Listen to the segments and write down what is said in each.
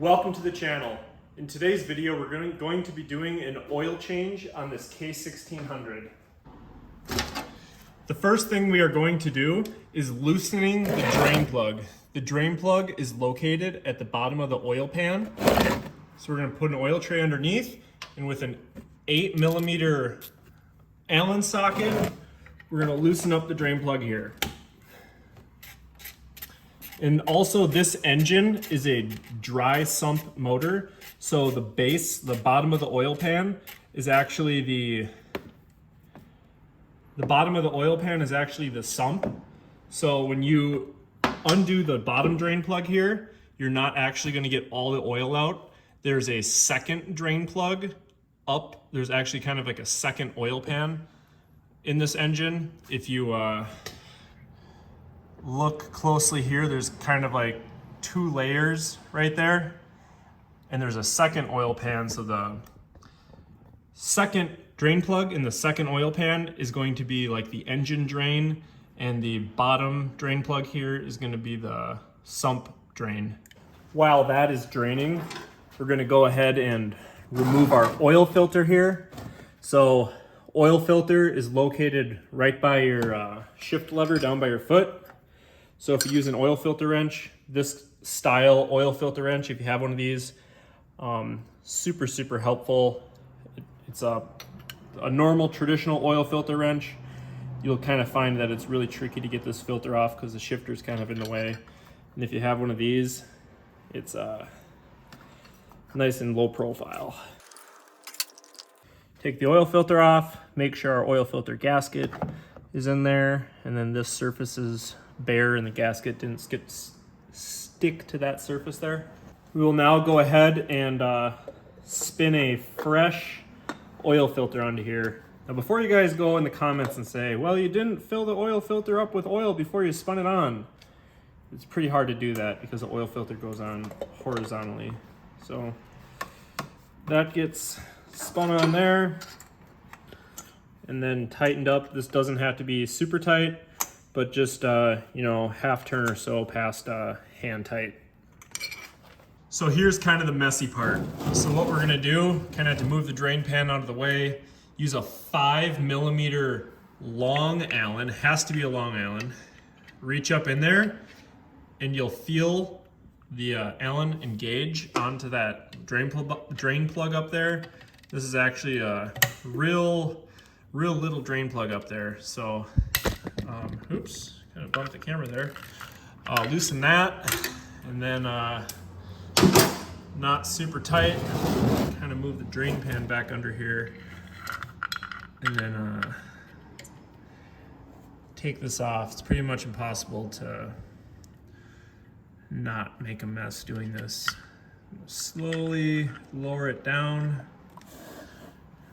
Welcome to the channel. In today's video, we're going to be doing an oil change on this K1600. The first thing we are going to do is loosening the drain plug. The drain plug is located at the bottom of the oil pan. So we're going to put an oil tray underneath, and with an 8mm Allen socket, we're going to loosen up the drain plug here. And also, this engine is a dry sump motor, so the base, the bottom of the oil pan is actually the bottom of the oil pan is actually the sump. So when you undo the bottom drain plug here, you're not actually going to get all the oil out. There's a second drain plug up. There's actually kind of like a second oil pan in this engine. If you look closely here, there's kind of like two layers right there, and there's a second oil pan. So the second drain plug in the second oil pan is going to be like the engine drain, and the bottom drain plug here is going to be the sump drain. While that is draining, we're going to go ahead and remove our oil filter here. So oil filter is located right by your shift lever down by your foot. So if you use an oil filter wrench, this style oil filter wrench, if you have one of these, super helpful. It's a normal traditional oil filter wrench. You'll kind of find that it's really tricky to get this filter off because the shifter's kind of in the way. And if you have one of these, it's nice and low profile. Take the oil filter off, make sure our oil filter gasket is in there, and then this surface is bare and the gasket didn't stick to that surface there. We will now go ahead and spin a fresh oil filter onto here. Now before you guys go in the comments and say, well, you didn't fill the oil filter up with oil before you spun it on. It's pretty hard to do that because the oil filter goes on horizontally. So that gets spun on there and then tightened up. This doesn't have to be super tight, but just, half turn or so past hand tight. So here's kind of the messy part. So what we're gonna do, kind of have to move the drain pan out of the way, use a 5mm long Allen, has to be a long Allen, reach up in there, and you'll feel the Allen engage onto that drain plug up there. This is actually a real little drain plug up there. So oops, kind of bumped the camera there. Loosen that, and then not super tight, kind of move the drain pan back under here, and then take this off. It's pretty much impossible to not make a mess doing this. Slowly lower it down,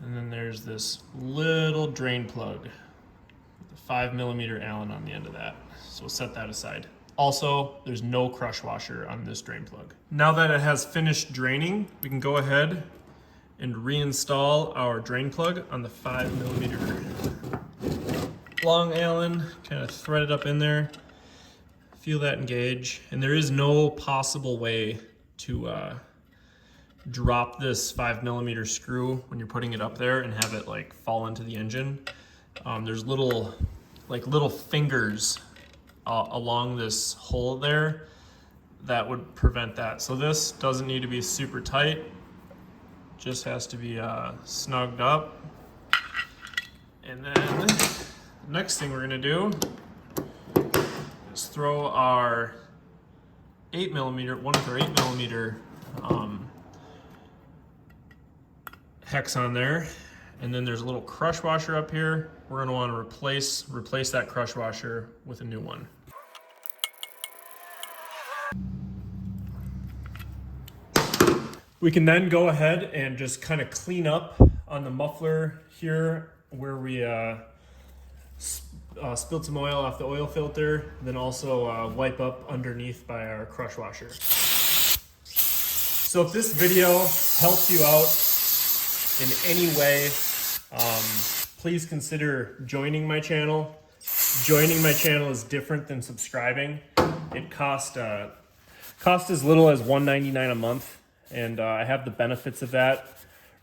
and then there's this little drain plug. 5mm Allen on the end of that. So we'll set that aside. Also, there's no crush washer on this drain plug. Now that it has finished draining, we can go ahead and reinstall our drain plug on the 5mm long Allen, kind of thread it up in there, feel that engage. And there is no possible way to drop this 5mm screw when you're putting it up there and have it like fall into the engine. There's little fingers along this hole there that would prevent that. So this doesn't need to be super tight, just has to be snugged up. And then the next thing we're gonna do is throw our 8mm, one of our 8mm hex on there. And then there's a little crush washer up here. We're gonna wanna replace that crush washer with a new one. We can then go ahead and just kind of clean up on the muffler here where we spilled some oil off the oil filter, then also wipe up underneath by our crush washer. So if this video helps you out in any way, please consider joining my channel. Joining my channel is different than subscribing. It costs as little as $1.99 a month and I have the benefits of that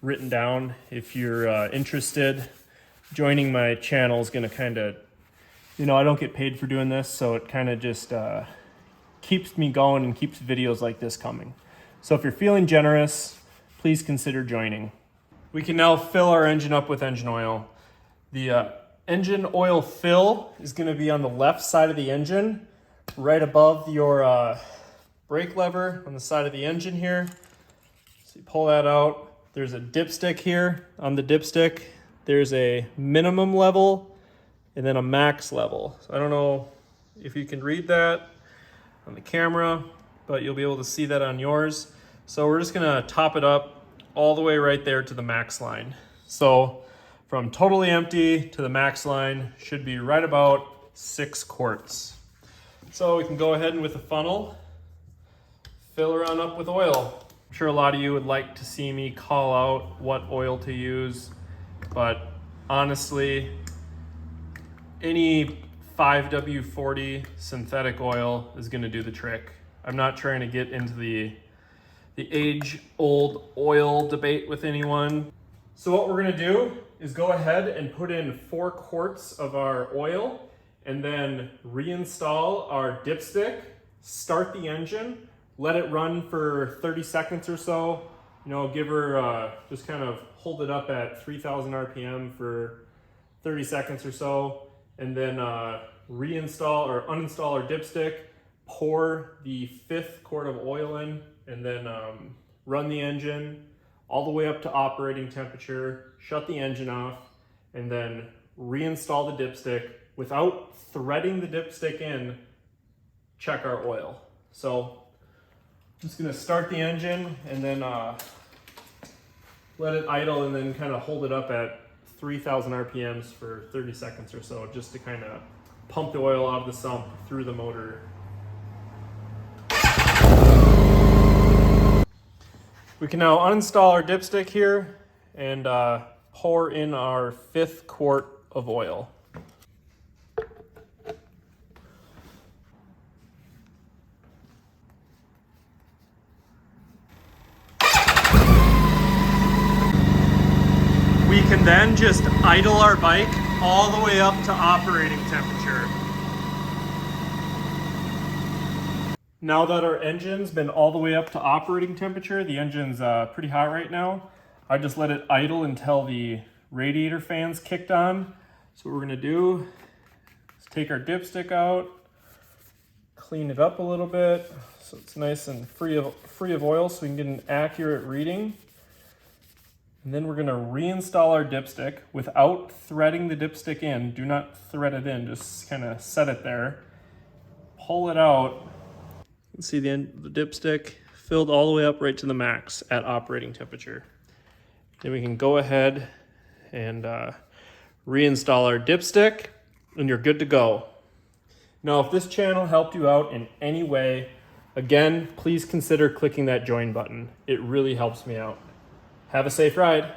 written down. If you're interested, joining my channel is going to kind of, I don't get paid for doing this, so it kind of just keeps me going and keeps videos like this coming. So if you're feeling generous, please consider joining. We can now fill our engine up with engine oil. The engine oil fill is going to be on the left side of the engine, right above your brake lever on the side of the engine here. So you pull that out. There's a dipstick here. On the dipstick, there's a minimum level and then a max level. So I don't know if you can read that on the camera, but you'll be able to see that on yours. So we're just gonna top it up all the way right there to the max line. So from totally empty to the max line should be right about 6 quarts. So we can go ahead and with a funnel, fill her on up with oil. I'm sure a lot of you would like to see me call out what oil to use, but honestly, any 5W40 synthetic oil is gonna do the trick. I'm not trying to get into the age-old oil debate with anyone. So what we're gonna do is go ahead and put in 4 quarts of our oil and then reinstall our dipstick, start the engine, let it run for 30 seconds or so. Give her, just kind of hold it up at 3,000 RPM for 30 seconds or so, and then reinstall or uninstall our dipstick, pour the 5th quart of oil in, and then run the engine all the way up to operating temperature, shut the engine off, and then reinstall the dipstick. Without threading the dipstick in, check our oil. So I'm just gonna start the engine and then let it idle and then kind of hold it up at 3,000 RPMs for 30 seconds or so, just to kind of pump the oil out of the sump through the motor. We can now uninstall our dipstick here and pour in our 5th quart of oil. We can then just idle our bike all the way up to operating temperature. Now that our engine's been all the way up to operating temperature, the engine's pretty hot right now. I just let it idle until the radiator fans kicked on. So what we're gonna do is take our dipstick out, clean it up a little bit so it's nice and free of oil so we can get an accurate reading. And then we're gonna reinstall our dipstick without threading the dipstick in. Do not thread it in, just kind of set it there. Pull it out. You can see the end of the dipstick filled all the way up right to the max at operating temperature. Then we can go ahead and reinstall our dipstick and you're good to go. Now, if this channel helped you out in any way, again, please consider clicking that join button. It really helps me out. Have a safe ride.